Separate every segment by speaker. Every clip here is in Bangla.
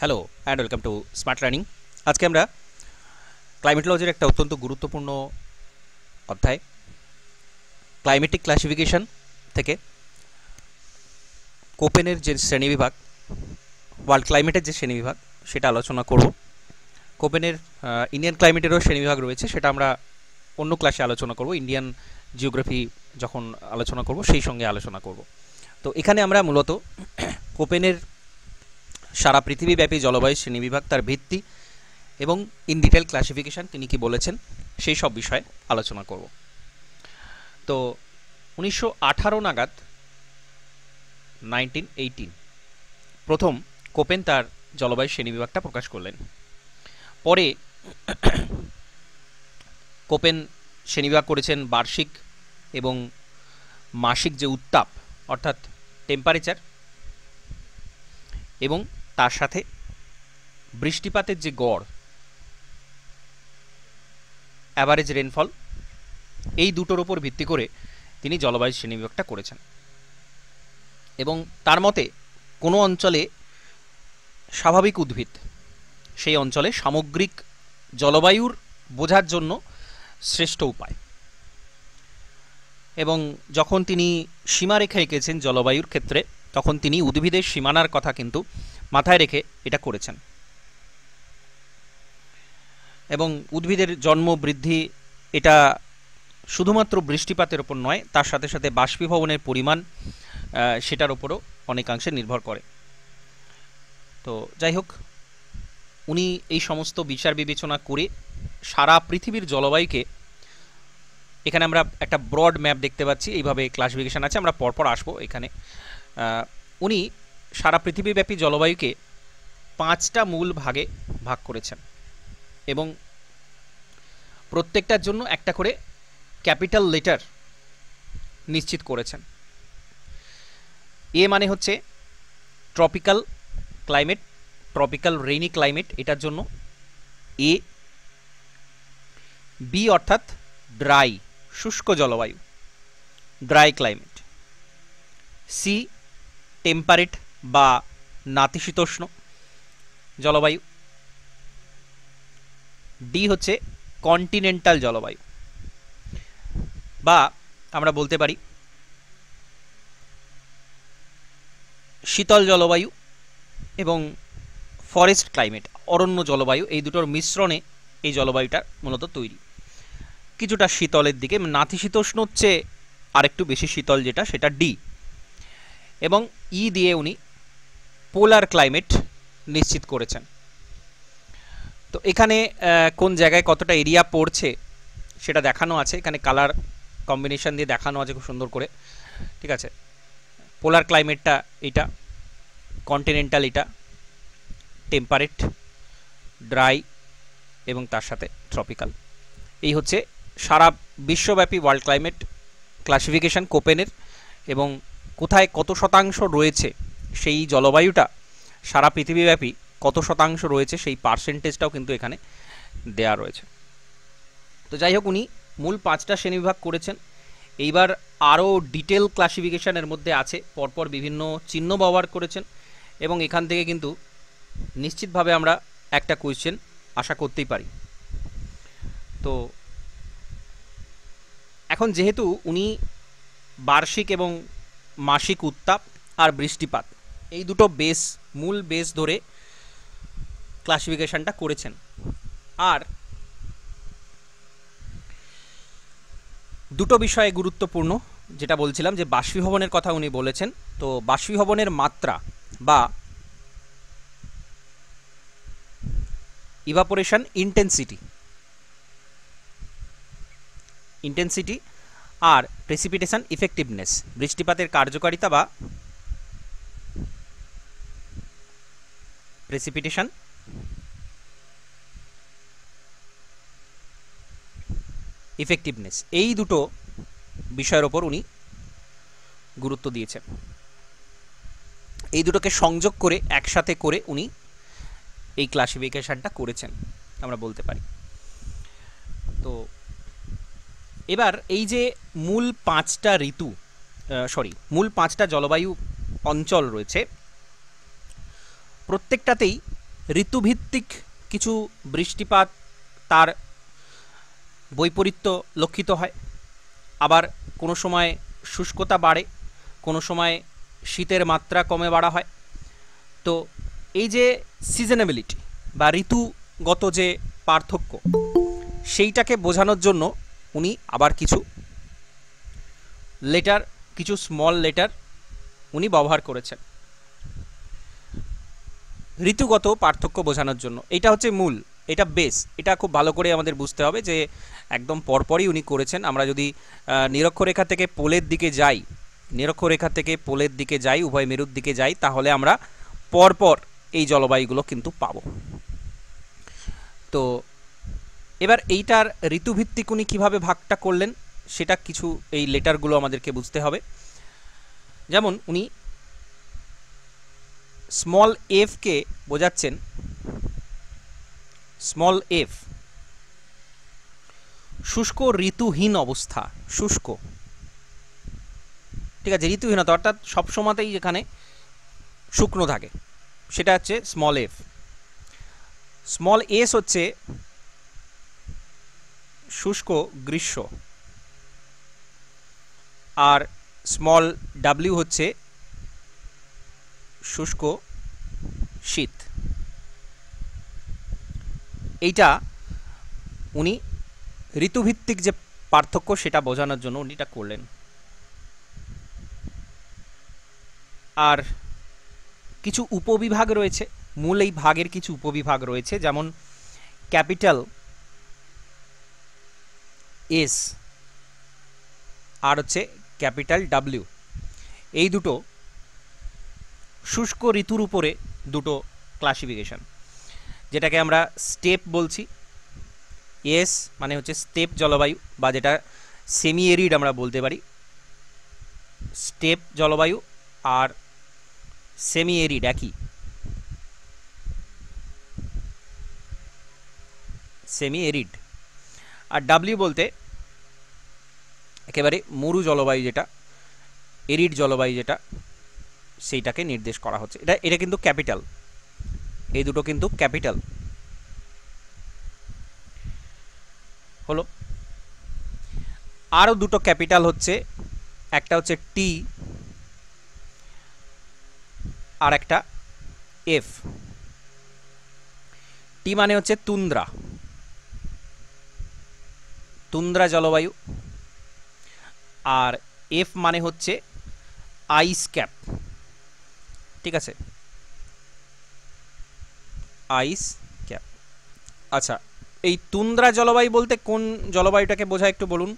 Speaker 1: Hello and welcome to smart learning. আজকে আমরা ক্লাইমেটোলজির একটা অত্যন্ত গুরুত্বপূর্ণ অধ্যায় ক্লাইমেটিক ক্লাসিফিকেশন থেকে কোপেনের যে শ্রেণীবিভাগ, ওয়ার্ল্ড ক্লাইমেটের যে শ্রেণীবিভাগ সেটা আলোচনা করব। কোপেনের ইন্ডিয়ান ক্লাইমেটেরও শ্রেণীবিভাগ রয়েছে, সেটা আমরা অন্য ক্লাসে আলোচনা করব। ইন্ডিয়ান জিওগ্রাফি যখন আলোচনা করব সেই সঙ্গে আলোচনা করব। তো এখানে আমরা মূলত কোপেনের সারা পৃথিবীব্যাপী জলবায়ু শ্রেণীবিভাগ, তার ভিত্তি এবং ইন ডিটেল ক্লাসিফিকেশান তিনি কি বলেছেন সেই সব বিষয়ে আলোচনা করব। তো 1918 নাগাদ 1918 প্রথম কোপেন তার জলবায়ু শ্রেণীবিভাগটা প্রকাশ করলেন। পরে কোপেন শ্রেণীবিভাগ করেছেন বার্ষিক এবং মাসিক যে উত্তাপ অর্থাৎ টেম্পারেচার, এবং তার সাথে বৃষ্টিপাতের যে গড় অ্যাভারেজ রেনফল, এই দুটোর উপর ভিত্তি করে তিনি জলবায়ু শ্রেণীবিভাগটা করেছেন। এবং তার মতে কোনো অঞ্চলে স্বাভাবিক উদ্ভিদ সেই অঞ্চলে সামগ্রিক জলবায়ুর বোঝার জন্য শ্রেষ্ঠ উপায়। এবং যখন তিনি সীমারেখা এঁকেছেন জলবায়ুর ক্ষেত্রে, তখন তিনি উদ্ভিদের সীমানার কথা কিন্তু মাথায় রেখে এটা করেছেন। এবং উদ্ভিদের জন্ম বৃদ্ধি এটা শুধুমাত্র বৃষ্টিপাতের ওপর নয়, তার সাথে সাথে বাষ্পীভবনের পরিমাণ সেটার ওপরও অনেকাংশে নির্ভর করে। তো যাই হোক, উনি এই সমস্ত বিচার বিবেচনা করে সারা পৃথিবীর জলবায়ুকে, এখানে আমরা একটা ব্রড ম্যাপ দেখতে পাচ্ছি, এইভাবে ক্লাসিফিকেশান আছে, আমরা পরপর আসবো এখানে। উনি সারা পৃথিবীব্যাপী জলবায়ুকে 5টা মূল ভাগে ভাগ করেছেন এবং প্রত্যেকটার জন্য একটা করে ক্যাপিটাল লেটার নিশ্চিত করেছেন। এ মানে হচ্ছে tropical climate, tropical rainy climate, এটার জন্য এ। বি অর্থাৎ ড্রাই, শুষ্ক জলবায়ু, ড্রাই ক্লাইমেট। সি টেম্পারেট বা নাতিশীতোষ্ণ জলবায়ু। ডি হচ্ছে কন্টিনেন্টাল জলবায়ু, বা আমরা বলতে পারি শীতল জলবায়ু এবং ফরেস্ট ক্লাইমেট, অরণ্য জলবায়ু, এই দুটোর মিশ্রণে এই জলবায়ুটা মূলত তৈরি। কিছুটা শীতলের দিকে, নাতিশীতোষ্ণ হচ্ছে আরেকটু বেশি শীতল যেটা, সেটা ডি। এবং ই দিয়ে উনি পোলার ক্লাইমেট নিশ্চিত করেছেন। তো এখানে কোন জায়গায় কতটা এরিয়া পড়ছে সেটা দেখানো আছে, এখানে কালার কম্বিনেশন দিয়ে দেখানো আছে খুব সুন্দর করে, ঠিক আছে। পোলার ক্লাইমেটটা এটা, কন্টিনেন্টাল এটা, টেম্পারেট, ড্রাই এবং তার সাথে ট্রপিক্যাল। এই হচ্ছে সারা বিশ্বব্যাপী ওয়ার্ল্ড ক্লাইমেট ক্লাসিফিকেশান কোপেনের। এবং কোথায় কত শতাংশ রয়েছে সেই জলবায়ুটা সারা পৃথিবীব্যাপী কত শতাংশ রয়েছে সেই পার্সেন্টেজটাও কিন্তু এখানে দেয়া রয়েছে। তো যাই হোক, উনি মূল 5টা শ্রেণীবিভাগ করেছেন। এইবার আরও ডিটেল ক্লাসিফিকেশানের মধ্যে আছে, পরপর বিভিন্ন চিহ্ন ব্যবহার করেছেন, এবং এখান থেকে কিন্তু নিশ্চিতভাবে আমরা একটা কোয়েশ্চেন আশা করতেই পারি। তো এখন যেহেতু উনি বার্ষিক এবং মাসিক উত্তাপ আর বৃষ্টিপাত এই দুটো মূল বেস ধরে ক্লাসিফিকেশানটা করেছেন, আর দুটো বিষয়ে গুরুত্বপূর্ণ যেটা বলছিলাম যে বাষ্পীভবনের কথা উনি বলেছেন। তো বাষ্পীভবনের মাত্রা বা ইভাপোরেশন ইন্টেন্সিটি আর প্রেসিপিটেশন ইফেক্টিভনেস, বৃষ্টিপাতের কার্যকারিতা বা প্রেসিপিটেশন ইফেক্টিভনেস, এই দুটো বিষয়ের ওপর উনি গুরুত্ব দিয়েছেন। এই দুটোকে সংযোগ করে একসাথে করে উনি এই ক্লাসিফিকেশানটা করেছেন আমরা বলতে পারি। তো এবার এই যে মূল 5টা জলবায়ু অঞ্চল রয়েছে, প্রত্যেকটাতেই ঋতুভিত্তিক কিছু বৃষ্টিপাত তার বৈপরীত্য লক্ষিত হয়, আবার কোনো সময় শুষ্কতা বাড়ে, কোনো সময় শীতের মাত্রা কমে বাড়া হয়। তো এই যে সিজনেবিলিটি বা ঋতুগত যে পার্থক্য, সেইটাকে বোঝানোর জন্য উনি আবার কিছু লেটার, কিছু স্মল লেটার উনি ব্যবহার করেছেন ঋতুগত পার্থক্য বোঝানোর জন্য। এটা হচ্ছে মূল, এটা বেস, এটা খুব ভালো করে আমাদের বুঝতে হবে যে একদম পরপরই উনি করেছেন। আমরা যদি নিরক্ষরেখা থেকে পোলের দিকে যাই, নিরক্ষরেখা থেকে পোলের দিকে যাই, উভয় মেরুর দিকে যাই, তাহলে আমরা পরপর এই জলবায়ুগুলো কিন্তু পাবো। তো এবার এইটার ঋতুভিত্তিক উনি কীভাবে ভাগটা করলেন সেটা কিছু এই লেটারগুলো আমাদেরকে বুঝতে হবে। যেমন উনি স্মল এফকে বোঝাচ্ছেন, স্মল এফ শুষ্ক ঋতুহীন অবস্থা, শুষ্ক, ঠিক আছে, ঋতুহীনতা অর্থাৎ সবসময়তেই যেখানে শুকনো থাকে সেটা হচ্ছে স্মল এফ। স্মল এস হচ্ছে শুষ্ক গ্রীষ্ম, আর স্মল ডাব্লিউ হচ্ছে শুষ্ক শীত। এইটা উনি ঋতুভিত্তিক যে পার্থক্য সেটা বোঝানোর জন্য উনি এটা করলেন। আর কিছু উপবিভাগ রয়েছে, মূল এই ভাগের কিছু উপবিভাগ রয়েছে, যেমন ক্যাপিটাল এস আর হচ্ছে ক্যাপিটাল ডাব্লিউ, এই দুটো শুষ্ক ঋতুর উপরে দুটো ক্লাসিফিকেশন, যেটাকে আমরা স্টেপ বলছি। এস মানে হচ্ছে স্টেপ জলবায়ু, বা যেটা সেমি এরিড আমরা বলতে পারি, স্টেপ জলবায়ু আর সেমি এরিড একই, সেমি এরিড। আর ডাব্লিউ বলতে একেবারে মরু জলবায়ু, যেটা এরিড জলবায়ু যেটা, সেইটাকে নির্দেশ করা হচ্ছে। এটা কিন্তু ক্যাপিটাল, এই দুটো কিন্তু ক্যাপিটাল হলো। আরও দুটো ক্যাপিটাল হচ্ছে, একটা হচ্ছে টি আর একটা এফ। টি মানে হচ্ছে তুন্দ্রা, তুন্দ্রা জলবায়ু, আর এফ মানে হচ্ছে আইস ক্যাপ, ঠিক আছে, আইস ক্যাপ। আচ্ছা, এই তুন্দ্রা জলবায়ু বলতে কোন জলবায়ুটাকে বোঝায় একটু বলুন?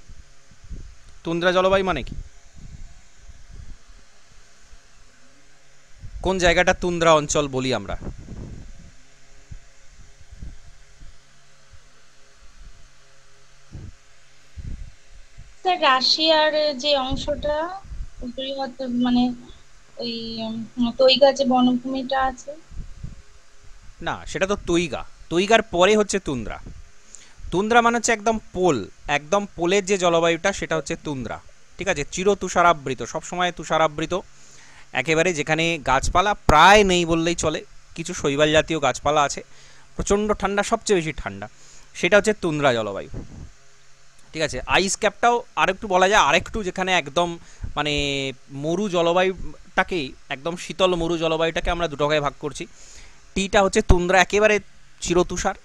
Speaker 1: তুন্দ্রা জলবায়ু মানে কি? কোন জায়গাটা তুন্দ্রা অঞ্চল বলি আমরা?
Speaker 2: স্যার রাশিয়ার যে অংশটা বৃহৎ, মানে ওই তৈগা যে বনভূমিটা আছে।
Speaker 1: না, সেটা তো তৈগা, তৈগার পরে হচ্ছে তুন্দ্রা। তুন্দ্রা মানে হচ্ছে একদম পোল, একদম পোলের যে জলবায়ুটা সেটা হচ্ছে তুন্দ্রা, ঠিক আছে, চির তুষারাবৃত, সবসময় তুষারাবৃত, একেবারে যেখানে গাছপালা প্রায় নেই বললেই চলে, কিছু শৈবাল জাতীয় গাছপালা আছে, প্রচণ্ড ঠান্ডা, সবচেয়ে বেশি ঠান্ডা, সেটা হচ্ছে তুন্দ্রা জলবায়ু, ঠিক আছে। আইস ক্যাপটাও আরেকটু বলা যায়, আরেকটু যেখানে একদম মানে মরু জলবায়ুটাকেই, একদম শীতল মরু জলবায়ুটাকে আমরা দুটো ভাগে ভাগ করছি। টিটা হচ্ছে তুন্দ্রা, একেবারে চিরতুষার।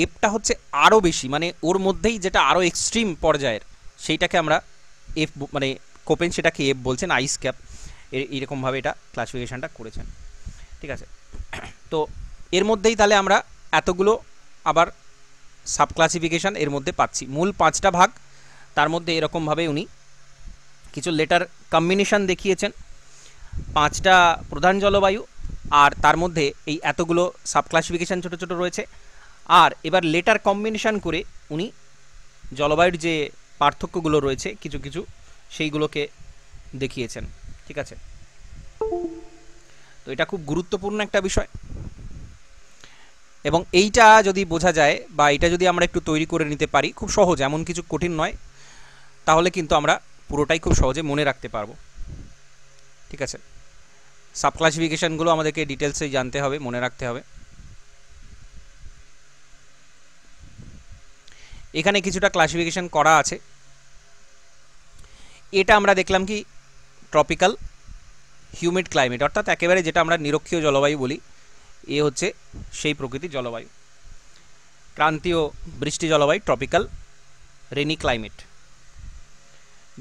Speaker 1: এফটা হচ্ছে আরও বেশি, মানে ওর মধ্যেই যেটা আরও এক্সট্রিম পর্যায়ের, সেইটাকে আমরা এফ মানে কোপেন সেটাকে এফ বলছেন, আইস ক্যাপ, এইরকমভাবে এটা ক্লাসিফিকেশানটা করেছেন, ঠিক আছে। তো এর মধ্যেই তাহলে আমরা এতগুলো আবার সাব ক্লাসিফিকেশান এর মধ্যে পাচ্ছি, মূল 5টা ভাগ, তার মধ্যে এরকমভাবে উনি কিছু লেটার কম্বিনেশান দেখিয়েছেন, 5টা প্রধান জলবায়ু, আর তার মধ্যে এই এতগুলো সাব ক্লাসিফিকেশান ছোটো ছোটো রয়েছে। আর এবার লেটার কম্বিনেশান করে উনি জলবায়ুর যে পার্থক্যগুলো রয়েছে কিছু কিছু, সেইগুলোকে দেখিয়েছেন, ঠিক আছে। তো এটা খুব গুরুত্বপূর্ণ একটা বিষয়, এবং এইটা যদি বোঝা যায় বা এটা যদি আমরা একটু তৈরি করে নিতে পারি, খুব সহজ, এমন কিছু কঠিন নয়, তাহলে কিন্তু আমরা পুরোটাই খুব সহজে মনে রাখতে পারবো, ঠিক আছে। সাব ক্লাসিফিকেশানগুলো আমাদেরকে ডিটেলসে জানতে হবে, মনে রাখতে হবে। এখানে কিছুটা ক্লাসিফিকেশন করা আছে। এটা আমরা দেখলাম কি ট্রপিক্যাল হিউমিড ক্লাইমেট, অর্থাৎ একেবারে যেটা আমরা নিরক্ষীয় জলবায়ু বলি, এ হচ্ছে সেই প্রকৃতির জলবায়ু। ক্রান্তীয় বৃষ্টি জলবায়ু ট্রপিক্যাল রেনি ক্লাইমেট,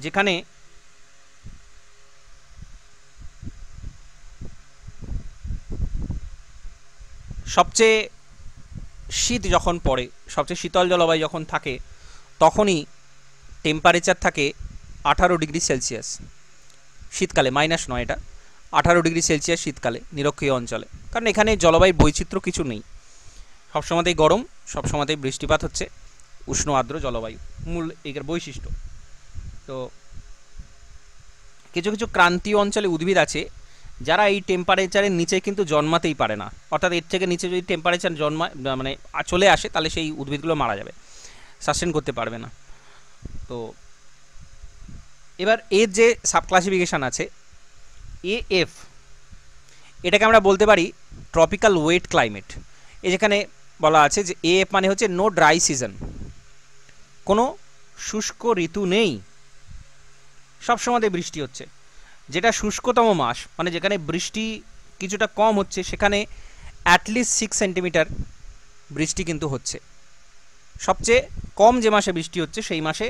Speaker 1: যেখানে সবচেয়ে শীত যখন পড়ে, সবচেয়ে শীতল জলবায়ু যখন থাকে, তখনই টেম্পারেচার থাকে 18°C শীতকালে, মাইনাস নয়, এটা 18°C শীতকালে নিরক্ষীয় অঞ্চলে। কারণ এখানে জলবায়ুর বৈচিত্র্য কিছু নেই, সবসময়তেই গরম, সবসময়তেই বৃষ্টিপাত হচ্ছে, উষ্ণ আর্দ্র জলবায়ু মূল এর বৈশিষ্ট্য। তো কিছু কিছু ক্রান্তীয় অঞ্চলে উদ্ভিদ আছে যারা এই টেম্পারেচারের নিচে কিন্তু জন্মাতেই পারে না, অর্থাৎ এর থেকে নিচে যদি টেম্পারেচার মানে চলে আসে, তাহলে সেই উদ্ভিদগুলো মারা যাবে, সাস্টেন করতে পারবে না। তো এবার এর যে সাব ক্লাসিফিকেশান আছে AF, এটাকে আমরা বলতে পারি ট্রপিক্যাল ওয়েট ক্লাইমেট। এই যেখানে বলা আছে যে AF মানে হচ্ছে নো ড্রাই সিজন, কোনো শুষ্ক ঋতু নেই, সবসময় বৃষ্টি হচ্ছে। যেটা শুষ্কতম মাস, মানে যেখানে বৃষ্টি কিছুটা কম হচ্ছে, সেখানে অ্যাটলিস্ট 6 সেন্টিমিটার বৃষ্টি কিন্তু হচ্ছে। সবচেয়ে কম যে মাসে বৃষ্টি হচ্ছে, সেই মাসে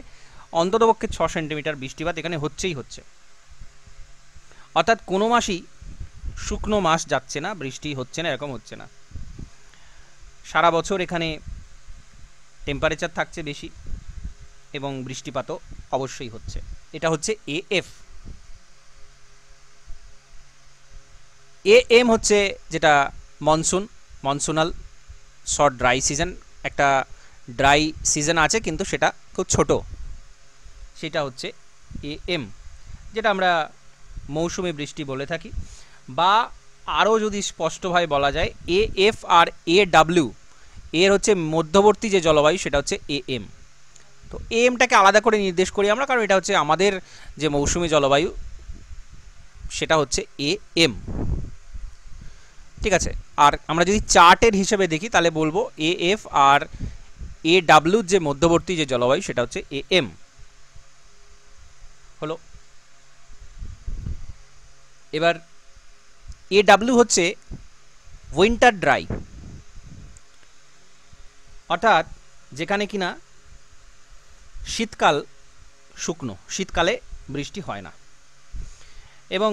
Speaker 1: অন্ততপক্ষে 6 সেন্টিমিটার বৃষ্টিপাত এখানে হচ্ছেই হচ্ছে। অর্থাৎ কোনো মাসই শুকনো মাস যাচ্ছে না, বৃষ্টি হচ্ছে না, এরকম হচ্ছে না। সারা বছর এখানে টেম্পারেচার থাকছে বেশি এবং বৃষ্টিপাতও অবশ্যই হচ্ছে। এটা হচ্ছে AF। AM হচ্ছে যেটা মনসুনাল শর্ট ড্রাই সিজন, একটা ড্রাই সিজন আছে কিন্তু সেটা খুব ছোট, সেটা হচ্ছে AM, যেটা আমরা মৌসুমি বৃষ্টি বলে থাকি। বা আরও যদি স্পষ্টভাবে বলা যায় AF আর AW, এর হচ্ছে মধ্যবর্তী যে জলবায়ু, সেটা হচ্ছে AM। তো AMটাকে আলাদা করে নির্দেশ করি আমরা, কারণ এটা হচ্ছে আমাদের যে মৌসুমি জলবায়ু, সেটা হচ্ছে AM, ঠিক আছে। আর আমরা যদি চার্টের হিসেবে দেখি তাহলে বলবো AF আর AW যে মধ্যবর্তী যে জলবায়ু, সেটা হচ্ছে AM হলো। এবার AW হচ্ছে উইন্টার ড্রাই, অর্থাৎ যেখানে কিনা শীতকাল শুকনো, শীতকালে বৃষ্টি হয় না, এবং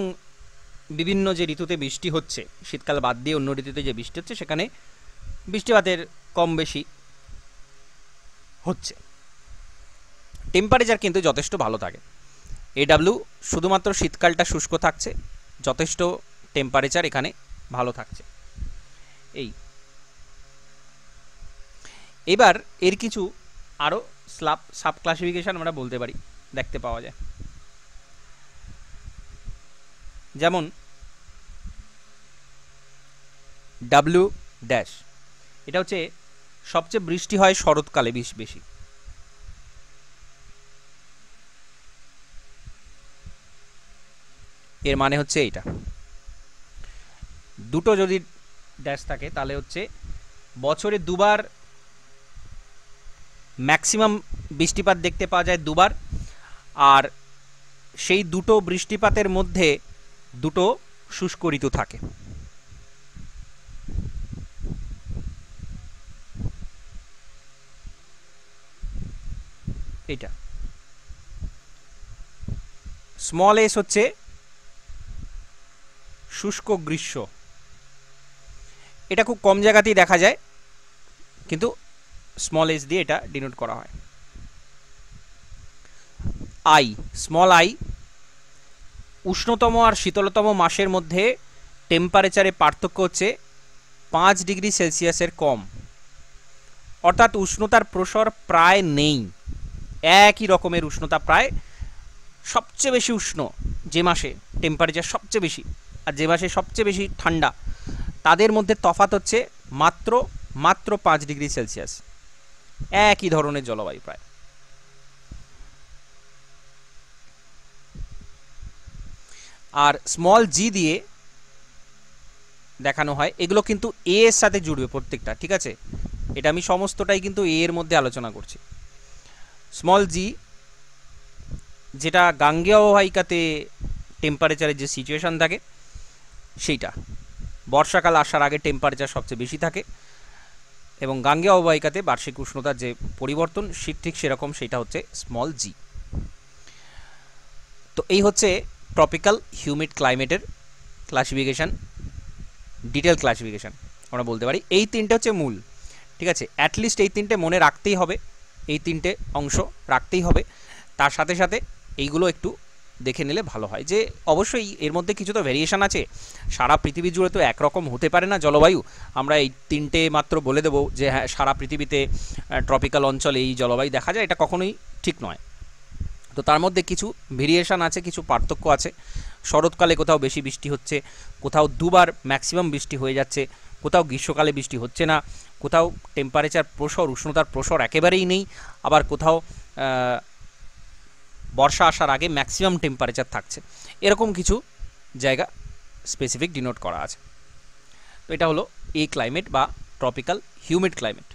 Speaker 1: বিভিন্ন যে ঋতুতে বৃষ্টি হচ্ছে, শীতকাল বাদ দিয়ে অন্য ঋতুতে যে বৃষ্টি হচ্ছে, সেখানে বৃষ্টিপাতের কম বেশি হচ্ছে, টেম্পারেচার কিন্তু যথেষ্ট ভালো থাকে। AW শুধুমাত্র শীতকালটা শুষ্ক থাকছে, যথেষ্ট টেম্পারেচার এখানে ভালো থাকছে। এই এবার এর কিছু আরও সাব ক্লাসিফিকেশান আমরা বলতে পারি, দেখতে পাওয়া যায়। যেমন W ড্যাশ, এটা হচ্ছে সবচেয়ে বৃষ্টি হয় শরৎকালে বেশি। এর মানে হচ্ছে এইটা, দুটো যদি ড্যাশ থাকে তাহলে হচ্ছে বছরে দুবার ম্যাক্সিমাম বৃষ্টিপাত দেখতে পাওয়া যায়, দুবার, আর সেই দুটো বৃষ্টিপাতের মধ্যে দুটো শুষ্ক ঋতু থাকে। এটা স্মল এস হচ্ছে শুষ্ক গ্রীষ্ম, এটা খুব কম জায়গাতেই দেখা যায়, কিন্তু স্মল এস দিয়ে এটা ডিনোট করা হয়। স্মল আই উষ্ণতম আর শীতলতম মাসের মধ্যে টেম্পারেচারে পার্থক্য হচ্ছে 5°C কম, অর্থাৎ উষ্ণতার প্রসর প্রায় নেই, একই রকমের উষ্ণতা প্রায়। সবচেয়ে বেশি উষ্ণ যে মাসে টেম্পারেচার সবচেয়ে বেশি, আর যে মাসে সবচেয়ে বেশি ঠান্ডা, তাদের মধ্যে তফাৎ হচ্ছে মাত্র 5°C, একই ধরনের জলবায়ু প্রায়। আর স্মল জি দিয়ে দেখানো হয়, এগুলো কিন্তু এ এর সাথে জুড়বে প্রত্যেকটা, ঠিক আছে। এটা আমি সমস্তটাই কিন্তু এ এর মধ্যে আলোচনা করছি। স্মল জি যেটা গাঙ্গেয় অববাহিকাতে টেম্পারেচারের যে সিচুয়েশান থাকে সেইটা, বর্ষাকাল আসার আগে টেম্পারেচার সবচেয়ে বেশি থাকে এবং গাঙ্গেয় অববাহিকাতে বার্ষিক উষ্ণতার যে পরিবর্তন ঠিক সেরকম, সেটা হচ্ছে স্মল জি। তো এই হচ্ছে ট্রপিক্যাল হিউমিড ক্লাইমেটের ক্লাসিফিকেশান, ডিটেল ক্লাসিফিকেশান আমরা বলতে পারি। এই তিনটে হচ্ছে মূল, ঠিক আছে, অ্যাটলিস্ট এই তিনটে মনে রাখতেই হবে, এই তিনটে অংশ রাখতেই হবে। তার সাথে সাথে এইগুলো একটু দেখে নিলে ভালো হয় যে অবশ্যই এর মধ্যে কিছু তো ভেরিয়েশান আছে, সারা পৃথিবী জুড়ে তো একরকম হতে পারে না জলবায়ু। আমরা এই তিনটে মাত্র বলে দেবো যে হ্যাঁ সারা পৃথিবীতে ট্রপিক্যাল অঞ্চলে এই জলবায়ু দেখা যায়, এটা কখনোই ঠিক নয়। তো তার মধ্যে কিছু ভেরিয়েশান আছে, কিছু পার্থক্য আছে। শরৎকালে কোথাও বেশি বৃষ্টি হচ্ছে, কোথাও দুবার ম্যাক্সিমাম বৃষ্টি হয়ে যাচ্ছে, কোথাও গ্রীষ্মকালে বৃষ্টি হচ্ছে না, কোথাও টেম্পারেচার প্রসর, উষ্ণতার প্রসর একেবারেই নেই, আবার কোথাও বর্ষা আসার আগে ম্যাক্সিমাম টেম্পারেচার থাকছে। এরকম কিছু জায়গা স্পেসিফিক ডিনোট করা আছে। তো এটা হলো এ ক্লাইমেট বা ট্রপিক্যাল হিউমিড ক্লাইমেট।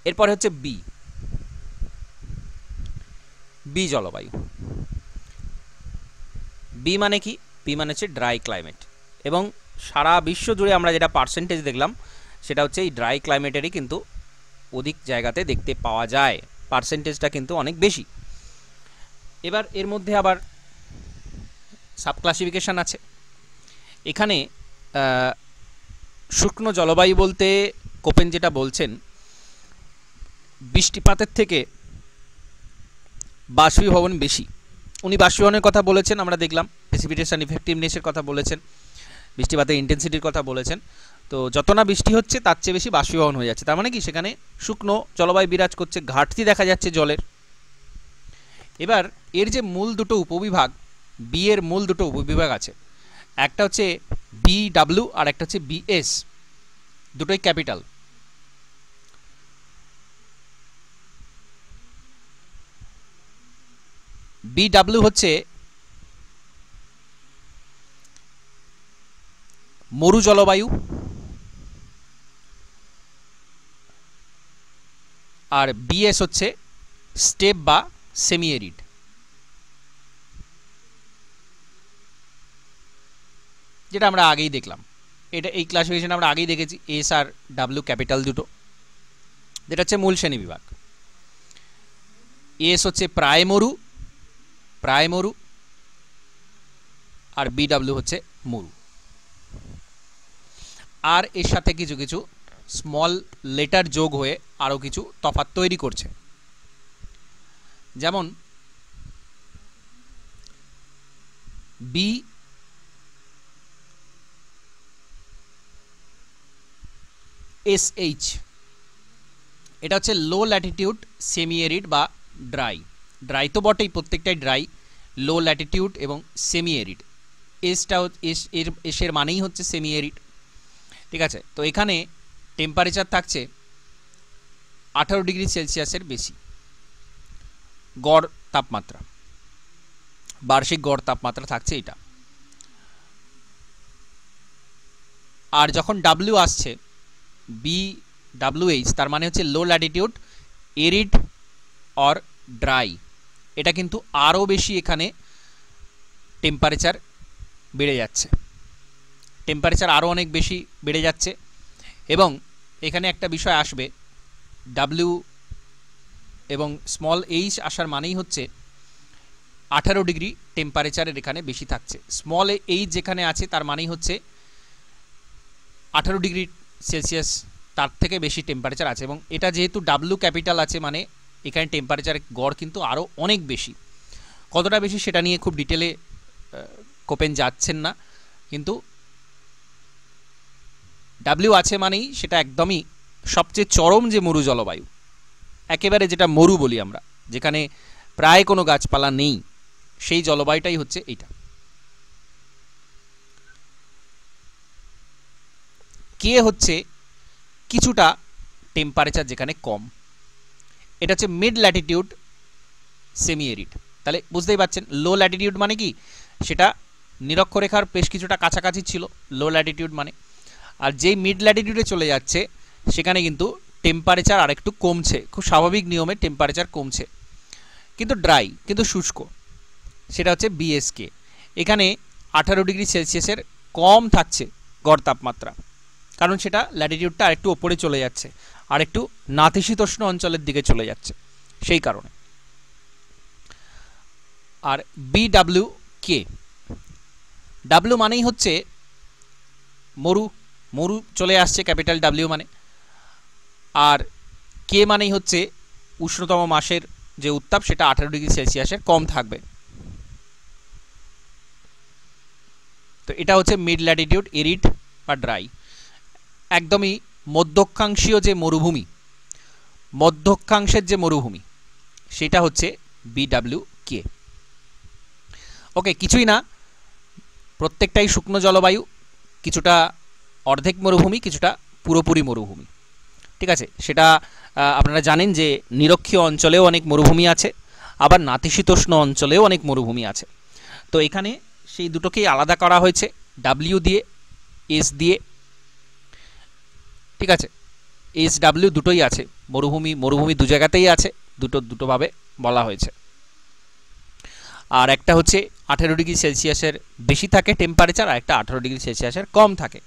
Speaker 1: এরপরে হচ্ছে বি, বি জলবায়ু। বি মানে কি? বি মানে হচ্ছে ড্রাই ক্লাইমেট, এবং সারা বিশ্ব জুড়ে আমরা যেটা পার্সেন্টেজ দেখলাম সেটা হচ্ছে এই ড্রাই ক্লাইমেটেরই কিন্তু অধিক জায়গাতে দেখতে পাওয়া যায়, পার্সেন্টেজটা কিন্তু অনেক বেশি। এবার এর মধ্যে আবার সাব ক্লাসিফিকেশান আছে। এখানে শুকনো জলবায়ু বলতে কোপেন যেটা বলছেন, বৃষ্টিপাতের থেকে বাষ্পীভবন বেশি। উনি বাষ্পীভবনের কথা বলেছেন, আমরা দেখলাম প্রেসিপিটেশন ইফেক্টিভনেসের কথা বলেছেন, বৃষ্টিপাতের ইন্টেন্সিটির কথা বলেছেন। তো যত না বৃষ্টি হচ্ছে তার চেয়ে বেশি বাষ্পীভবন হয়ে যাচ্ছে, তার মানে কি সেখানে শুকনো জলবায়ু বিরাজ করছে, ঘাটতি দেখা যাচ্ছে জলের। এবার এর যে মূল দুটো উপবিভাগ, বি এর মূল দুটো উপবিভাগ আছে, একটা হচ্ছে BW আর একটা হচ্ছে BS, দুটোই ক্যাপিটাল। BW হচ্ছে মরু জলবায়ু, আর BS হচ্ছে স্টেপ বা সেমি এরিড। যেটা আমরা আগেই দেখলাম, এটা এই ক্লাসিফিকেশন আমরা আগেই দেখেছি, এস আর ডাব্লিউ ক্যাপিটাল দুটো, যেটা হচ্ছে মূল শ্রেণী বিভাগ। এস হচ্ছে প্রায় মরু, প্রায় মরু, আর BW হচ্ছে মরু। আর এর সাথে কিছু কিছু স্মল লেটার যোগ হয়ে আরও কিছু তফাৎ তৈরি করছে, যেমন BSH, এটা হচ্ছে লো ল্যাটিটিউড সেমি এরিড বা ড্রাই। ড্রাই তো বটেই, প্রত্যেকটাই ড্রাই, লো ল্যাটিটিউড এবং সেমি এরিড। এসটাও এসের মানেই হচ্ছে সেমি এরিড, ঠিক আছে। তো এখানে টেম্পারেচার থাকছে 18 ডিগ্রি সেলসিয়াসের বেশি গড় তাপমাত্রা, বার্ষিক গড় তাপমাত্রা থাকছে এটা। আর যখন ডাব্লিউ আসছে BWH, তার মানে হচ্ছে লো ল্যাটিটিউড এরিড অর ড্রাই, এটা কিন্তু আরও বেশি এখানে টেম্পারেচার বেড়ে যাচ্ছে, টেম্পারেচার আরও অনেক বেশি বেড়ে যাচ্ছে। এবং এখানে একটা বিষয় আসবে, ডাব্লিউ এবং স্মল এইচ আসার মানেই হচ্ছে 18 ডিগ্রি টেম্পারেচারের এখানে বেশি থাকছে। স্মল এইচ যেখানে আছে তার মানেই হচ্ছে 18 ডিগ্রি সেলসিয়াস তার থেকে বেশি টেম্পারেচার আছে, এবং এটা যেহেতু ডাব্লিউ ক্যাপিটাল আছে মানে এখানে টেম্পারেচারের গড় কিন্তু আরও অনেক বেশি। কতটা বেশি সেটা নিয়ে খুব ডিটেলে কোপেন যাচ্ছেন না, কিন্তু ডাব্লিউ আছে মানেই সেটা একদমই সবচেয়ে চরম যে মরু জলবায়ু, একেবারে যেটা মরু বলি আমরা, যেখানে প্রায় কোনো গাছপালা নেই, সেই জলবায়ুটাই হচ্ছে এইটা। কে হচ্ছে কিছুটা টেম্পারেচার যেখানে কম, এটা হচ্ছে মিড ল্যাটিটিউড সেমি এরিড। তাহলে বুঝতেই পারছেন লো ল্যাটিটিউড মানে কি, সেটা নিরক্ষরেখার বেশ কিছুটা কাছাকাছি ছিল লো ল্যাটিটিউড মানে, আর যেই মিড ল্যাটিটিউডে চলে যাচ্ছে সেখানে কিন্তু টেম্পারেচার আর একটু কমছে, খুব স্বাভাবিক নিয়মে টেম্পারেচার কমছে, কিন্তু ড্রাই, কিন্তু শুষ্ক, সেটা হচ্ছে বিএসকে। এখানে 18°C কম থাকছে গড় তাপমাত্রা, কারণ সেটা ল্যাটিটিউডটা আরেকটু ওপরে চলে যাচ্ছে, আর একটু নাতিশীতোষ্ণ অঞ্চলের দিকে চলে যাচ্ছে, সেই কারণে। আর BWK, ডাব্লিউ মানেই হচ্ছে মরু, মরু চলে আসছে ক্যাপিটাল ডাব্লিউ মানে, আর কে মানেই হচ্ছে উষ্ণতম মাসের যে উত্তাপ সেটা 18°C কম থাকবে। তো এটা হচ্ছে মিড ল্যাটিটিউড এরিড বা ড্রাই। একদমই মধ্যক্ষাংশীয় যে মরুভূমি, মধ্যক্ষাংশের যে মরুভূমি, সেটা হচ্ছে BWK। ওকে, কিছুই না, প্রত্যেকটাই শুকনো জলবায়ু, কিছুটা অর্ধেক মরুভূমি, কিছুটা পুরোপুরি মরুভূমি। ঠিক আছে, সেটা আপনারা জানেন যে নিরক্ষীয় অঞ্চলেও অনেক মরুভূমি আছে, আবার নাতিশীতোষ্ণ অঞ্চলেও অনেক মরুভূমি আছে। তো এখানে সেই দুটোকেই আলাদা করা হয়েছে ডাব্লিউ দিয়ে, এস দিয়ে। ঠিক আছে, এস ডাব্লিউ দুটোই আছে, মরুভূমি মরুভূমি দু জায়গাতেই আছে, দুটোভাবে বলা হয়েছে। আর একটা হচ্ছে 18°C বেশি থাকে টেম্পারেচার, আর একটা 18°C কম থাকে,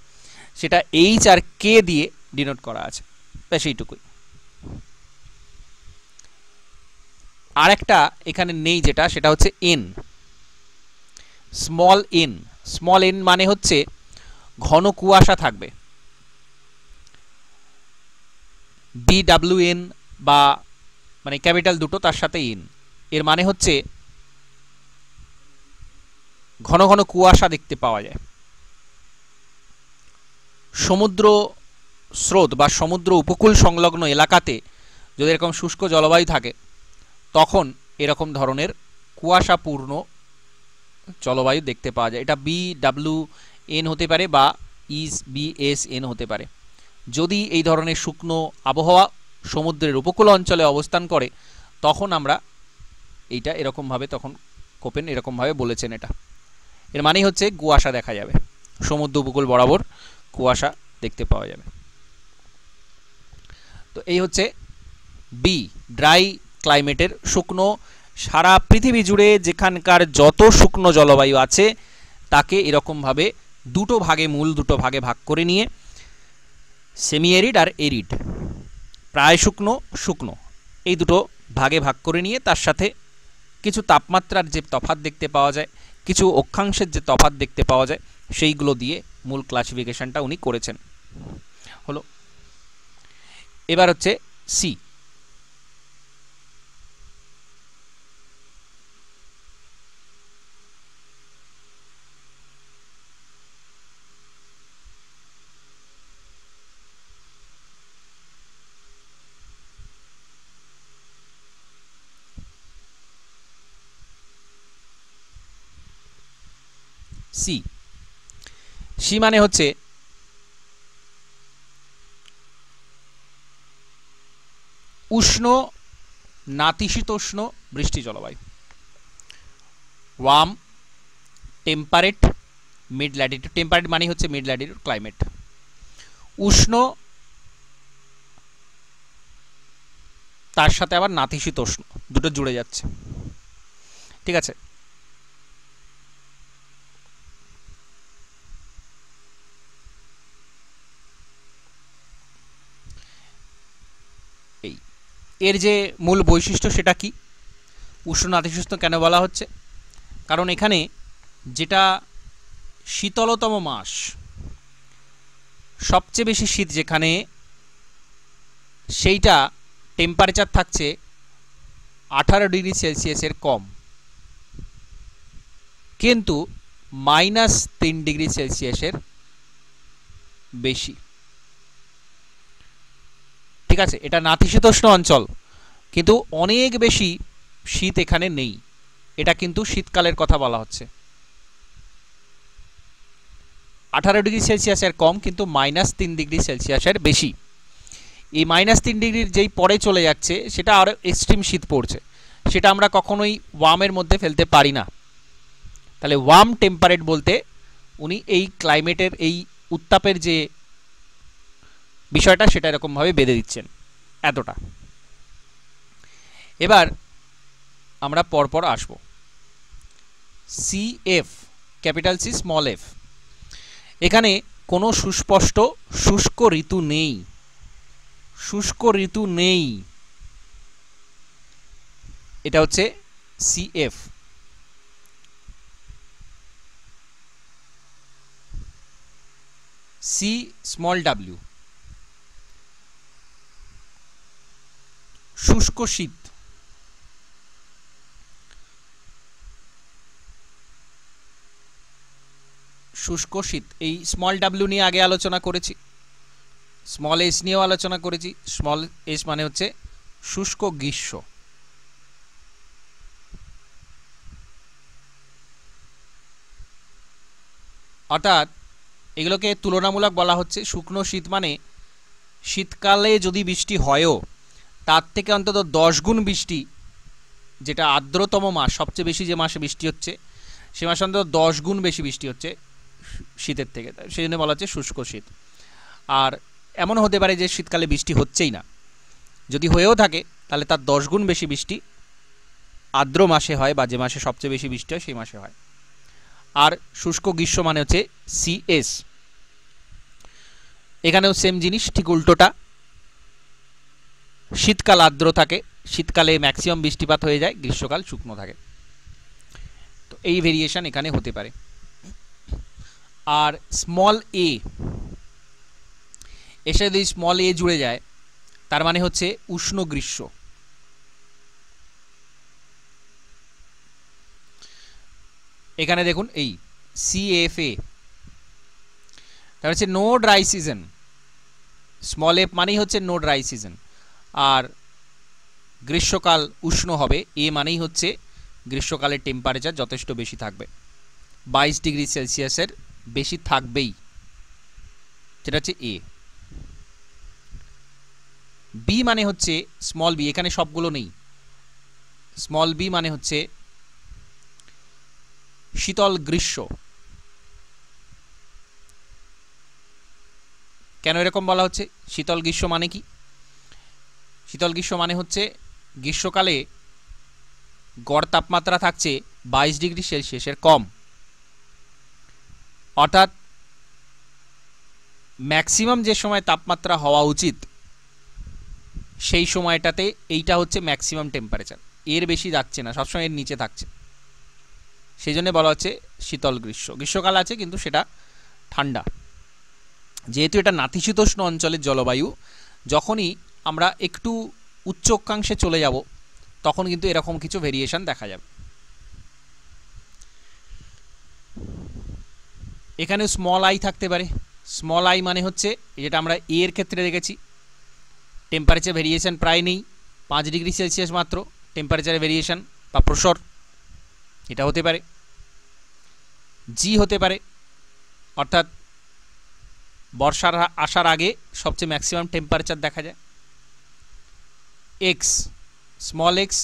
Speaker 1: সেটা এইচ আর কে দিয়ে ডিনোট করা আছে, ব্যাস এইটুকুই। আর একটা এখানে নেই যেটা, সেটা হচ্ছে N, small N. Small N মানে হচ্ছে ঘন কুয়াশা থাকবে। BWN বা মানে ক্যাপিটাল দুটো তার সাথে এন, এর মানে হচ্ছে ঘন ঘন কুয়াশা দেখতে পাওয়া যায়। সমুদ্র স্রোত বা সমুদ্র উপকূল সংলগ্ন এলাকাতে যদি এরকম শুষ্ক জলবায়ু থাকে, তখন এরকম ধরনের কুয়াশাপূর্ণ জলবায়ু দেখতে পাওয়া যায়। এটা BWN হতে পারে বা BSN হতে পারে। যদি এই ধরনের শুকনো আবহাওয়া সমুদ্রের উপকূল অঞ্চলে অবস্থান করে, তখন আমরা এইটা এরকমভাবে, তখন কোপেন এরকমভাবে বলেছেন এটা। এর মানেই হচ্ছে কুয়াশা দেখা যাবে, সমুদ্র উপকূল বরাবর কুয়াশা দেখতে পাওয়া যাবে। তো এই হচ্ছে বি, ড্রাই ক্লাইমেটের, শুকনো, সারা পৃথিবী জুড়ে যেখানকার যত শুকনো জলবায়ু আছে তাকে এরকমভাবে দুটো ভাগে, মূল দুটো ভাগে ভাগ করে নিয়ে, সেমি এরিড আর এরিড, প্রায় শুকনো, শুকনো, এই দুটো ভাগে ভাগ করে নিয়ে তার সাথে কিছু তাপমাত্রার যে তফাৎ দেখতে পাওয়া যায়, কিছু অক্ষাংশের যে তফাৎ দেখতে পাওয়া যায়, সেইগুলো দিয়ে মূল ক্লাসিফিকেশনটা উনি করেছেন। হলো, এবার হচ্ছে সি। সি, সি মানে হচ্ছে উষ্ণ নাতিশীতোষ্ণ বৃষ্টি জলবায়ু। Warm, temperate, mid latitude. Temperate মানে হচ্ছে মিড ল্যাটিটিউড ক্লাইমেট। উষ্ণ, তার সাথে আবার নাতিশীতোষ্ণ, দুটো জুড়ে যাচ্ছে। ঠিক আছে, এই এর যে মূল বৈশিষ্ট্য সেটা কি, উষ্ণ নাতিশীতোষ্ণ কেন বলা হচ্ছে? কারণ এখানে যেটা শীতলতম মাস, সবচেয়ে বেশি শীত যেখানে, সেইটা টেম্পারেচার থাকছে 18°C কম, কিন্তু -3°C বেশি। ঠিক আছে, এটা নাতিশীতোষ্ণ অঞ্চল, কিন্তু অনেক বেশি শীত এখানে নেই, এটা কিন্তু শীতকালের কথা বলা হচ্ছে। 18°C কম, কিন্তু -3°C বেশি। এই -3° যেই পরে চলে যাচ্ছে, সেটা আরও এক্সট্রিম শীত পড়ছে, সেটা আমরা কখনোই ওয়ার্মের মধ্যে ফেলতে পারি না। তাহলে ওয়ার্ম টেম্পারেট বলতে উনি এই ক্লাইমেটের, এই উত্তাপের যে বিষয়টা, সেটা এরকমভাবে বেঁধে দিচ্ছেন। এতটা। এবার আমরা পরপর আসব। CF, capital C small F, এখানে কোনো সুস্পষ্ট শুষ্ক ঋতু নেই, শুষ্ক ঋতু নেই, এটা হচ্ছে CF। সি স্মল ডাব্লিউ, শুষ্ক শীত, শুষ্ক শীত। এই স্মল ডাব্লিউ নিয়ে আগে আলোচনা করেছি, স্মল এস নিয়েও আলোচনা করেছি। স্মল এস মানে হচ্ছে শুষ্ক গ্রীষ্ম। অর্থাৎ এগুলোকে তুলনামূলক বলা হচ্ছে। শুকনো শীত মানে শীতকালে যদি বৃষ্টি হয়ও তার থেকে অন্তত 10 গুণ বৃষ্টি, যেটা আর্দ্রতম মাস, সবচেয়ে বেশি যে মাসে বৃষ্টি হচ্ছে সে মাসে অন্তত 10 গুণ বেশি বৃষ্টি হচ্ছে শীতের থেকে, সেই জন্য বলা হচ্ছে শুষ্ক শীত। আর এমন হতে পারে যে শীতকালে বৃষ্টি হচ্ছেই না, যদি হয়েও থাকে তাহলে তার 10 গুণ বেশি বৃষ্টি আর্দ্র মাসে হয়, বা যে মাসে সবচেয়ে বেশি বৃষ্টি হয় সেই মাসে হয়। আর শুষ্ক গ্রীষ্ম মানে হচ্ছে CS। এখানেও সেম জিনিস, ঠিক উল্টোটা। শীতকাল আর্দ্র থাকে, শীতকালে ম্যাক্সিমাম বৃষ্টিপাত হয়ে যায়, গ্রীষ্মকাল শুকনো থাকে। তো এই ভেরিয়েশন এখানে হতে পারে। আর স্মল এ, এর সাথে যদি স্মল এ জুড়ে যায় তার মানে হচ্ছে উষ্ণ গ্রীষ্ম। এখানে দেখুন এই CFA, তার হচ্ছে no dry season. Small F মানেই হচ্ছে নো ড্রাই সিজন। আর গ্রীষ্মকাল উষ্ণ হবে, এ মানেই হচ্ছে গ্রীষ্মকালের টেম্পারেচার যথেষ্ট বেশি থাকবে, 22 ডিগ্রি সেলসিয়াসের বেশি থাকবেই, যেটা হচ্ছে এ। বি মানে হচ্ছে স্মল বি, এখানে সবগুলো নেই। স্মল বি মানে হচ্ছে শীতল গ্রীষ্ম। কেন এরকম বলা হচ্ছে? শীতল গ্রীষ্ম মানে কি? শীতল গ্রীষ্ম মানে হচ্ছে গ্রীষ্মকালে গড় তাপমাত্রা থাকছে 22 ডিগ্রি সেলসিয়াসের কম, অর্থাৎ ম্যাক্সিমাম যে সময় তাপমাত্রা হওয়া উচিত সেই সময়টাতে এইটা হচ্ছে ম্যাক্সিমাম টেম্পারেচার, এর বেশি যাচ্ছে না, সবসময় এর নিচে থাকছে। সেই জন্য বলা হচ্ছে শীতল গ্রীষ্ম। গ্রীষ্মকাল আছে কিন্তু সেটা ঠান্ডা। যেহেতু এটা নাতিশীতোষ্ণ অঞ্চলের জলবায়ু, যখনই আমরা একটু উচ্চ অক্ষাংশে চলে যাব তখন কিন্তু এরকম কিছু ভেরিয়েশন দেখা যাবে। এখানে স্মল আই থাকতে পারে। স্মল আই মানে হচ্ছে যেটা আমরা এর ক্ষেত্রে দেখেছি, টেম্পারেচার ভেরিয়েশন প্রায় নেই, 5 ডিগ্রি সেলসিয়াস মাত্র টেম্পারেচার ভেরিয়েশন বা প্রসর, এটা হতে পারে। জি হতে পারে, অর্থাৎ বর্ষার আসার আগে সবচেয়ে ম্যাক্সিমাম টেম্পারেচার দেখা যায়। এক্স, স্মল এক্স,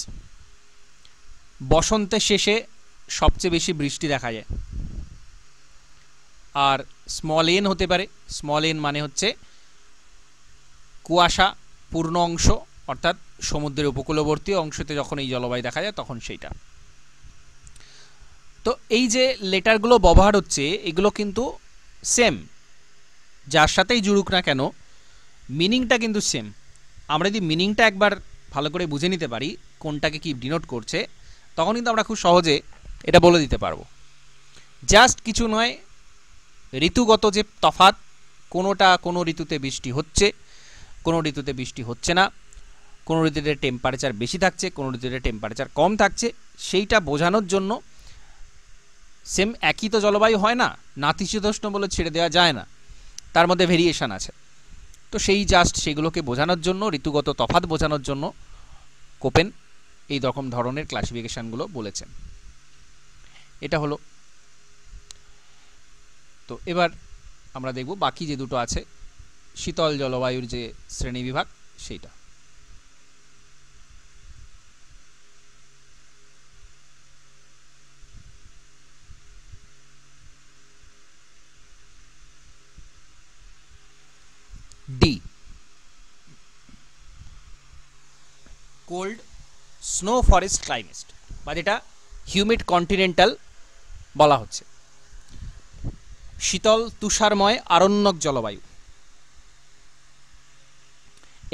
Speaker 1: বসন্তের শেষে সবচেয়ে বেশি বৃষ্টি দেখা যায়। আর স্মল এন হতে পারে। স্মল এন মানে হচ্ছে কুয়াশা পূর্ণ অংশ, অর্থাৎ সমুদ্রের উপকূলবর্তী অংশতে যখন এই জলবায়ু দেখা যায় তখন সেইটা। তো এই যে লেটারগুলো ব্যবহার হচ্ছে এগুলো কিন্তু সেম, যার সাথেই জুড়ুক না কেন মিনিংটা কিন্তু সেম। আমরা যদি মিনিংটা একবার ভালো করে বুঝে নিতে পারি কোনটাকে কি ডিনোট করছে, তখন কিন্তু আমরা খুব সহজে এটা বলে দিতে পারবো। জাস্ট কিছু নয়, ঋতুগত যে তফাৎ, কোনোটা কোনো ঋতুতে বৃষ্টি হচ্ছে, কোনো ঋতুতে বৃষ্টি হচ্ছে না, কোনো ঋতুতে টেম্পারেচার বেশি থাকছে, কোনো ঋতুতে টেম্পারেচার কম থাকছে, সেইটা বোঝানোর জন্য। সেম একই তো জলবায়ু হয় না, নাতিশীতোষ্ণ বলে ছেড়ে দেওয়া যায় না, তার মধ্যে ভেরিয়েশন আছে। তো সেই জাস্ট সেগুলোকে বোঝানোর জন্য, ঋতুগত তফাৎ বোঝানোর জন্য কোপেন এই রকম ধরনের ক্লাসিফিকেশনগুলো বলেছেন। এটা হলো। তো এবার আমরা দেখব বাকি যে দুটো আছে, শীতল জলবায়ুর যে শ্রেণীবিভাগ সেইটা। D, cold snow forest climate, বা যেটা হিউমিড কন্টিনেন্টাল বলা হচ্ছে, শীতল তুষারময় আরণ্যক জলবায়ু।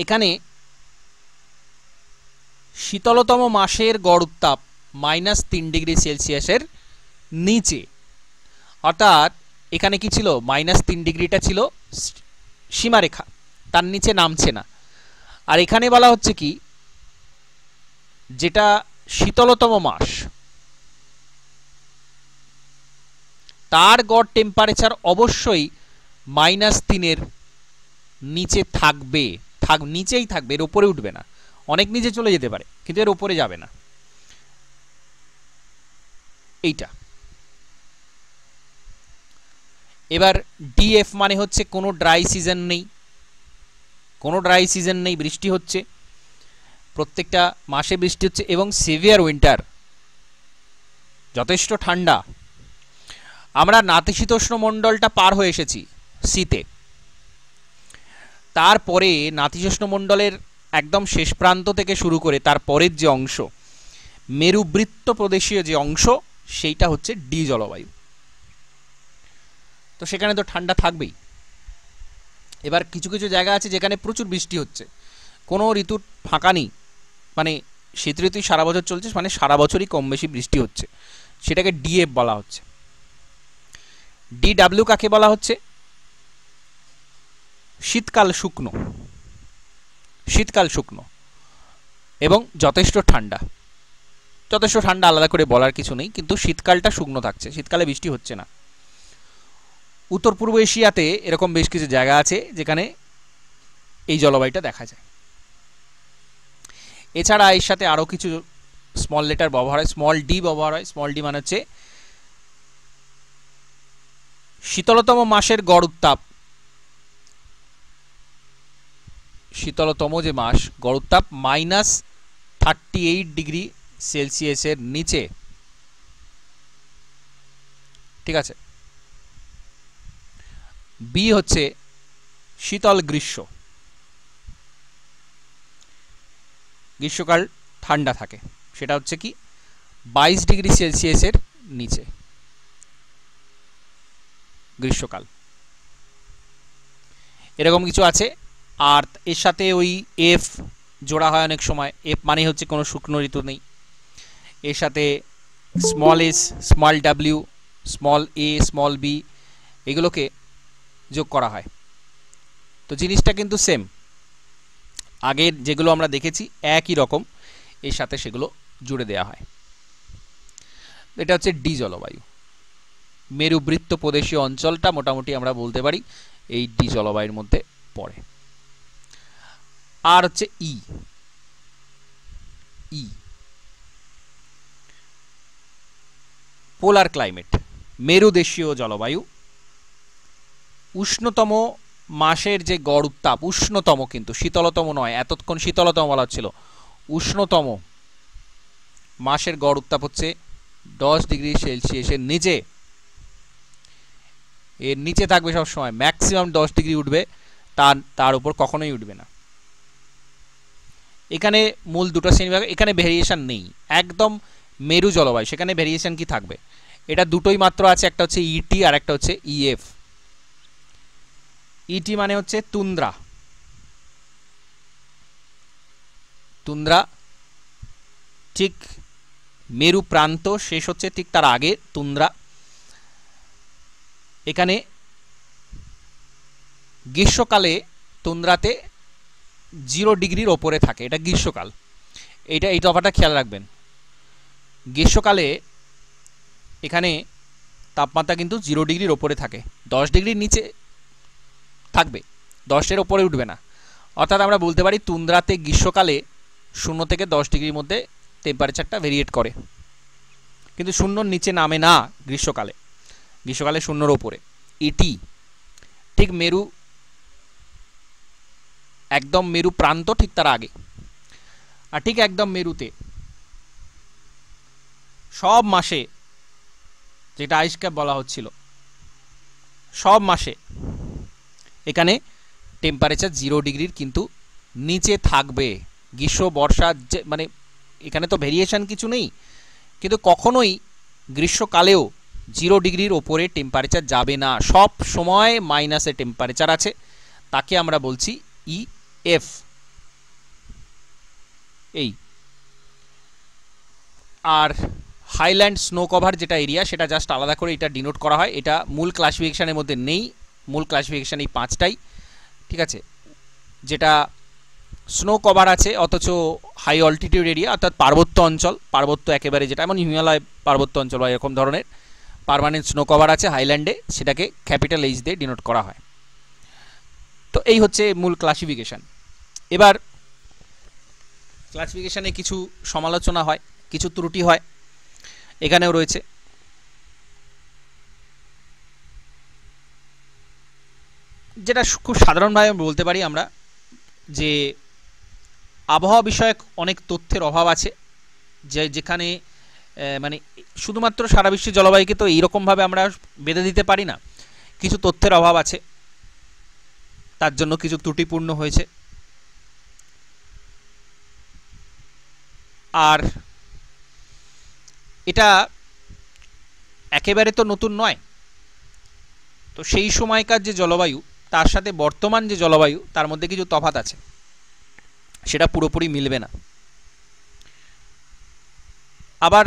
Speaker 1: এখানে শীতলতম মাসের গড় উত্তাপ -3°C নিচে, অর্থাৎ এখানে কি ছিল, -3°টা ছিল সীমারেখা, তার নিচে নামছে না। আর এখানে বলা হচ্ছে কি, যেটা শীতলতম মাস তার গড় টেম্পারেচার অবশ্যই -3 নিচে থাকবে, নিচেই থাকবে, এর উপরে উঠবে না। অনেক নিচে চলে যেতে পারে কিন্তু এর উপরে যাবে না। এইটা এবার ডিএফ মানে হচ্ছে কোনো ড্রাই সিজন নেই, কোনো ড্রাই সিজন নেই, বৃষ্টি হচ্ছে, প্রত্যেকটা মাসে বৃষ্টি হচ্ছে, এবং সিভিয়ার উইন্টার, যথেষ্ট ঠান্ডা। আমরা নাতিশীতোষ্ণ মণ্ডলটা পার হয়ে এসেছি শীতে, তারপরে নাতিশীতোষ্ণ মণ্ডলের একদম শেষ প্রান্ত থেকে শুরু করে তারপরের যে অংশ, মেরুবৃত্ত প্রদেশীয় যে অংশ, সেইটা হচ্ছে ডি জলবায়ু। তো সেখানে তো ঠান্ডা থাকবেই। এবার কিছু কিছু জায়গা আছে যেখানে প্রচুর বৃষ্টি হচ্ছে, কোনো ঋতুর ফাঁকা নেই, মানে শীত ঋতু সারা বছর চলছে, মানে সারা বছরই কম বেশি বৃষ্টি হচ্ছে, সেটাকে ডিএফ বলা হচ্ছে। ডিডব্লিউ কাকে বলা হচ্ছে, শীতকাল শুকনো, শীতকাল শুকনো এবং যথেষ্ট ঠান্ডা। যথেষ্ট ঠান্ডা আলাদা করে বলার কিছু নেই, কিন্তু শীতকালটা শুকনো থাকছে, শীতকালে বৃষ্টি হচ্ছে না। উত্তর পূর্ব এশিয়াতে এরকম বেশ কিছু জায়গা আছে যেখানে এই জলবায়ুটা দেখা যায়। এছাড়া এর সাথে আরও কিছু স্মল লেটার ব্যবহার হয়, স্মল ডি ব্যবহার হয়। স্মল ডি মানে হচ্ছে শীতলতম মাসের গড় উত্তাপ, শীতলতম যে মাস, গড় উত্তাপ -38°C নিচে, ঠিক আছে। বি হচ্ছে শীতল গ্রীষ্ম, গ্রীষ্মকাল ঠান্ডা থাকে, সেটা হচ্ছে কি 22°C নিচে গ্রীষ্মকাল, এরকম কিছু আছে। আর এর সাথে ওই এফ জোড়া হয় অনেক সময়, এফ মানে হচ্ছে কোনো শুকনো ঋতু নেই। এর সাথে small S, small W, small A, small B, এগুলোকে যোগ করা হয়। তো জিনিসটা কিন্তু সেম, আগের যেগুলো আমরা দেখেছি একই রকম, এর সাথে সেগুলো জুড়ে দেওয়া হয়। এটা হচ্ছে ডি জলবায়ু। মেরুবৃত্ত প্রদেশীয় অঞ্চলটা মোটামুটি আমরা বলতে পারি এই ডি জলবায়ুর মধ্যে পড়ে। আর হচ্ছে ই, ই পোলার ক্লাইমেট, মেরুদেশীয় জলবায়ু। উষ্ণতম মাসের যে গড় উত্তাপ, উষ্ণতম কিন্তু শীতলতম নয়, এতক্ষণ শীতলতম বলা হচ্ছিল, উষ্ণতম মাসের গড় উত্তাপ হচ্ছে 10°C নিচে, এর নিচে থাকবে সব সময়, ম্যাক্সিমাম 10° উঠবে, তার উপর কখনোই উঠবে না। এখানে মূল দুটো শ্রেণীবিভাগ, এখানে ভেরিয়েশন নেই, একদম মেরু জলবায়ু, সেখানে ভেরিয়েশন কি থাকবে, এটা দুটোই মাত্র আছে, একটা হচ্ছে ইটি আর একটা হচ্ছে ইএফ। ইটি মানে হচ্ছে তুন্দ্রা, তুন্দ্রা ঠিক মেরু প্রান্ত শেষ হচ্ছে ঠিক তার আগে তুন্দ্রা। এখানে গ্রীষ্মকালে তুন্দ্রাতে 0°-র ওপরে থাকে, এটা গ্রীষ্মকাল। এই তফাৎটা খেয়াল রাখবেন, গ্রীষ্মকালে এখানে তাপমাত্রা কিন্তু 0°-র ওপরে থাকে, 10°-র নিচে থাকবে, 10-এর ওপরে উঠবে না। অর্থাৎ আমরা বলতে পারি তুন্দ্রাতে গ্রীষ্মকালে 0 থেকে 10°-র মধ্যে টেম্পারেচারটা ভেরিয়েট করে, কিন্তু 0-র নিচে নামে না গ্রীষ্মকালে, গ্রীষ্মকালে 0-র ওপরে। এটি ঠিক মেরু, একদম মেরু প্রান্ত ঠিক তার আগে। আর ঠিক একদম মেরুতে সব মাসে, যেটা আইস ক্যাপ বলা হচ্ছিল, সব মাসে এখানে টেম্পারেচার 0°-র কিন্তু নিচে থাকবে, গ্রীষ্ম বর্ষা যে মানে এখানে তো ভেরিয়েশন কিছু নেই, কিন্তু কখনোই গ্রীষ্মকালেও 0 ডিগ্রির ওপরে টেম্পারেচার যাবে না, সব সময় মাইনাসে টেম্পারেচার আছে, তাকে আমরা বলছি ইএফ। এই আর হাইল্যান্ড স্নো কভার যেটা এরিয়া, সেটা জাস্ট আলাদা করে এটা ডিনোট করা হয়, এটা মূল ক্লাসিফিকেশনের মধ্যে নেই। মূল ক্লাসিফিকেশন এই 5টাই, ঠিক আছে, যেটা স্নো কভার আছে অথচ হাই অল্টিটিউড এরিয়া, অর্থাৎ পার্বত্য অঞ্চল, পার্বত্য একেবারে যেটা যেমন হিমালয় পার্বত্য অঞ্চল বা এরকম ধরনের পার্মানেন্ট স্নো কভার আছে হাইল্যান্ডে, সেটাকে ক্যাপিটাল এইচ দিয়ে ডিনোট করা হয়। তো এই হচ্ছে মূল ক্লাসিফিকেশন। এবার ক্লাসিফিকেশনে কিছু সমালোচনা হয়, কিছু ত্রুটি হয়, এখানেও রয়েছে। যেটা খুব সাধারণভাবে বলতে পারি আমরা যে আবহাওয়া বিষয়ক অনেক তথ্যের অভাব আছে, যেখানে মানে শুধুমাত্র সারা বিশ্বের জলবায়ুকে তো এইরকমভাবে আমরা বেঁধে দিতে পারি না, কিছু তথ্যের অভাব আছে, তার জন্য কিছু ত্রুটিপূর্ণ হয়েছে। আর এটা একেবারে তো নতুন নয়, তো সেই সময়কার যে জলবায়ু তার সাথে বর্তমান যে জলবায়ু তার মধ্যে কিছু তফাৎ আছে, সেটা পুরোপুরি মিলবে না। আবার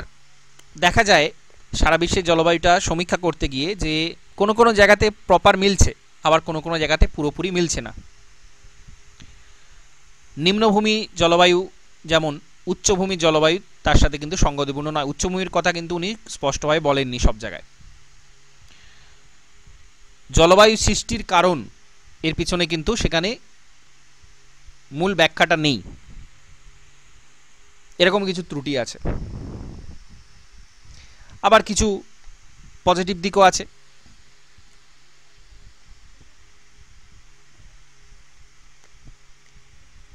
Speaker 1: দেখা যায় সারা বিশ্বের জলবায়ুটা সমীক্ষা করতে গিয়ে যে কোনো কোনো জায়গাতে প্রপার মিলছে, আবার কোনো কোনো জায়গাতে পুরোপুরি মিলছে না। নিম্নভূমি জলবায়ু যেমন উচ্চভূমির জলবায়ু তার সাথে কিন্তু সঙ্গতিপূর্ণ নয়, উচ্চভূমির কথা কিন্তু উনি স্পষ্টভাবে বলেননি সব জায়গায়। জলবায়ু সৃষ্টির কারণ এর পিছনে কিন্তু সেখানে মূল ব্যাখ্যাটা নেই, এরকম কিছু ত্রুটি আছে। আবার কিছু পজিটিভ দিকও আছে।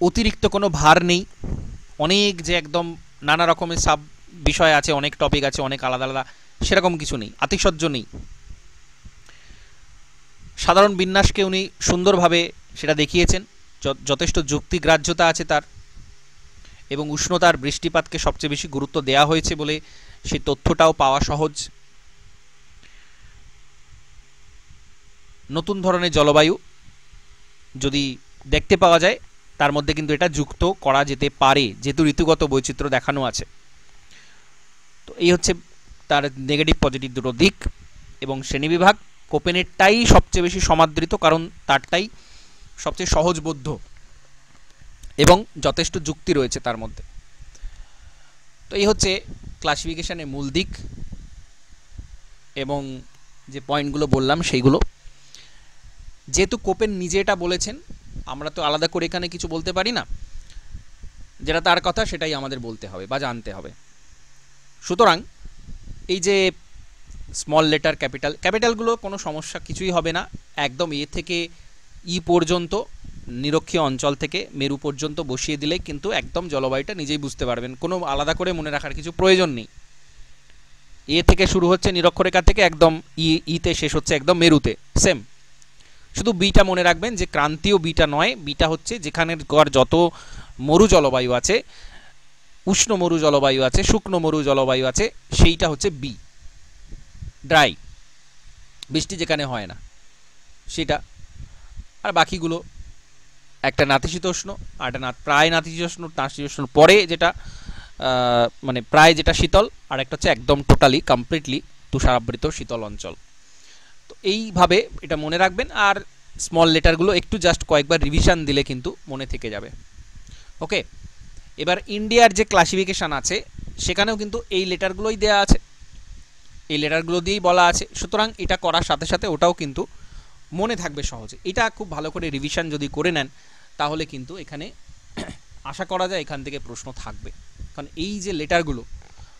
Speaker 1: অতিরিক্ত কোনো ভার নেই, অনেক যে একদম নানা রকমের সাব বিষয় আছে, অনেক টপিক আছে, অনেক আলাদা আলাদা, সেরকম কিছু নেই, আতিশয্য নেই। সাধারণ বিন্যাসকে উনি সুন্দরভাবে সেটা দেখিয়েছেন, যথেষ্ট যুক্তিগ্রাহ্যতা আছে তার, এবং উষ্ণতার বৃষ্টিপাতকে সবচেয়ে বেশি গুরুত্ব দেওয়া হয়েছে বলে সেই তথ্যটাও পাওয়া সহজ। নতুন ধরনের জলবায়ু যদি দেখতে পাওয়া যায় তার মধ্যে কিন্তু এটা যুক্ত করা যেতে পারে, যেহেতু ঋতুগত বৈচিত্র্য দেখানো আছে। তো এই হচ্ছে তার নেগেটিভ পজিটিভ দুটো দিক। এবং শ্রেণীবিভাগ কোপেনেরটাই সবচেয়ে বেশি সমাদৃত, কারণ তারটাই সবচেয়ে সহজবোধ্য এবং যথেষ্ট যুক্তি রয়েছে তার মধ্যে। তো এই হচ্ছে ক্লাসিফিকেশনের মূল দিক এবং যে পয়েন্টগুলো বললাম সেইগুলো। যেহেতু কোপেন নিজে এটা বলেছেন, আমরা তো আলাদা করে এখানে কিছু বলতে পারি না, যেটা তার কথা সেটাই আমাদের বলতে হবে বা জানতে হবে। সুতরাং এই যে স্মল লেটার ক্যাপিটালগুলো কোনো সমস্যা কিছুই হবে না, একদম এ থেকে ই পর্যন্ত নিরক্ষীয় অঞ্চল থেকে মেরু পর্যন্ত বসিয়ে দিলে কিন্তু একদম জলবায়ুটা নিজেই বুঝতে পারবেন, কোনো আলাদা করে মনে রাখার কিছু প্রয়োজন নেই। এ থেকে শুরু হচ্ছে নিরক্ষরেখা থেকে একদম ইতে শেষ হচ্ছে একদম মেরুতে, সেম। শুধু বিটা মনে রাখবেন যে ক্রান্তীয় বিটা নয়, বিটা হচ্ছে যেখানের গড় যত মরু জলবায়ু আছে, উষ্ণ মরু জলবায়ু আছে, শুকনো মরু জলবায়ু আছে, সেইটা হচ্ছে বি, ড্রাই, বৃষ্টি যেখানে হয় না সেটা। আর বাকিগুলো একটা নাতিশীতোষ্ণ আর একটা প্রায় নাতিশীতোষ্ণ, নাতিশীতোষ্ণ পরে যেটা মানে প্রায় যেটা শীতল, আর একটা হচ্ছে একদম টোটালি কমপ্লিটলি তুষারাবৃত শীতল অঞ্চল। তো এইভাবে এটা মনে রাখবেন, আর স্মল লেটারগুলো একটু জাস্ট কয়েকবার রিভিশন দিলে কিন্তু মনে থেকে যাবে। ওকে, এবার ইন্ডিয়ার যে ক্লাসিফিকেশান আছে সেখানেও কিন্তু এই লেটারগুলোই দেওয়া আছে, এই লেটারগুলো দিয়েই বলা আছে, সুতরাং এটা করার সাথে সাথে ওটাও কিন্তু মনে থাকবে সহজে। এটা খুব ভালো করে রিভিশন যদি করে নেন তাহলে কিন্তু এখানে আশা করা যায় এখান থেকে প্রশ্ন থাকবে, কারণ এই যে লেটারগুলো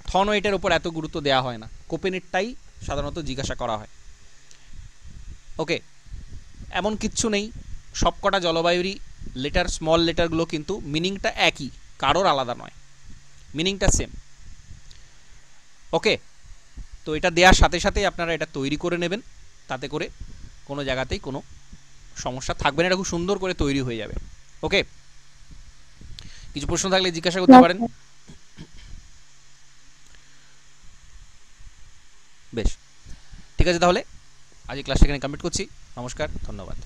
Speaker 1: থন ওয়েটের ওপর এত গুরুত্ব দেওয়া হয় না, কোপেনেরটাই সাধারণত জিজ্ঞাসা করা হয়। ওকে, এমন কিচ্ছু নেই, সবকটা জলবায়ুরই লেটার স্মল লেটারগুলো কিন্তু মিনিংটা একই, কারোর আলাদা নয়, মিনিংটা সেম। ওকে, তো এটা দেওয়ার সাথে সাথেই আপনারা এটা তৈরি করে নেবেন, তাতে করে কোনো জায়গাতেই কোনো সমস্যা থাকবে না, এটা খুব সুন্দর করে তৈরি হয়ে যাবে। ওকে, কিছু প্রশ্ন থাকলে জিজ্ঞাসা করতে
Speaker 2: না
Speaker 1: পারেন।
Speaker 2: স্যার।
Speaker 1: বেশ, ঠিক আছে, তাহলে আজ এই ক্লাসটা এখানে কমপ্লিট করছি। নমস্কার, ধন্যবাদ।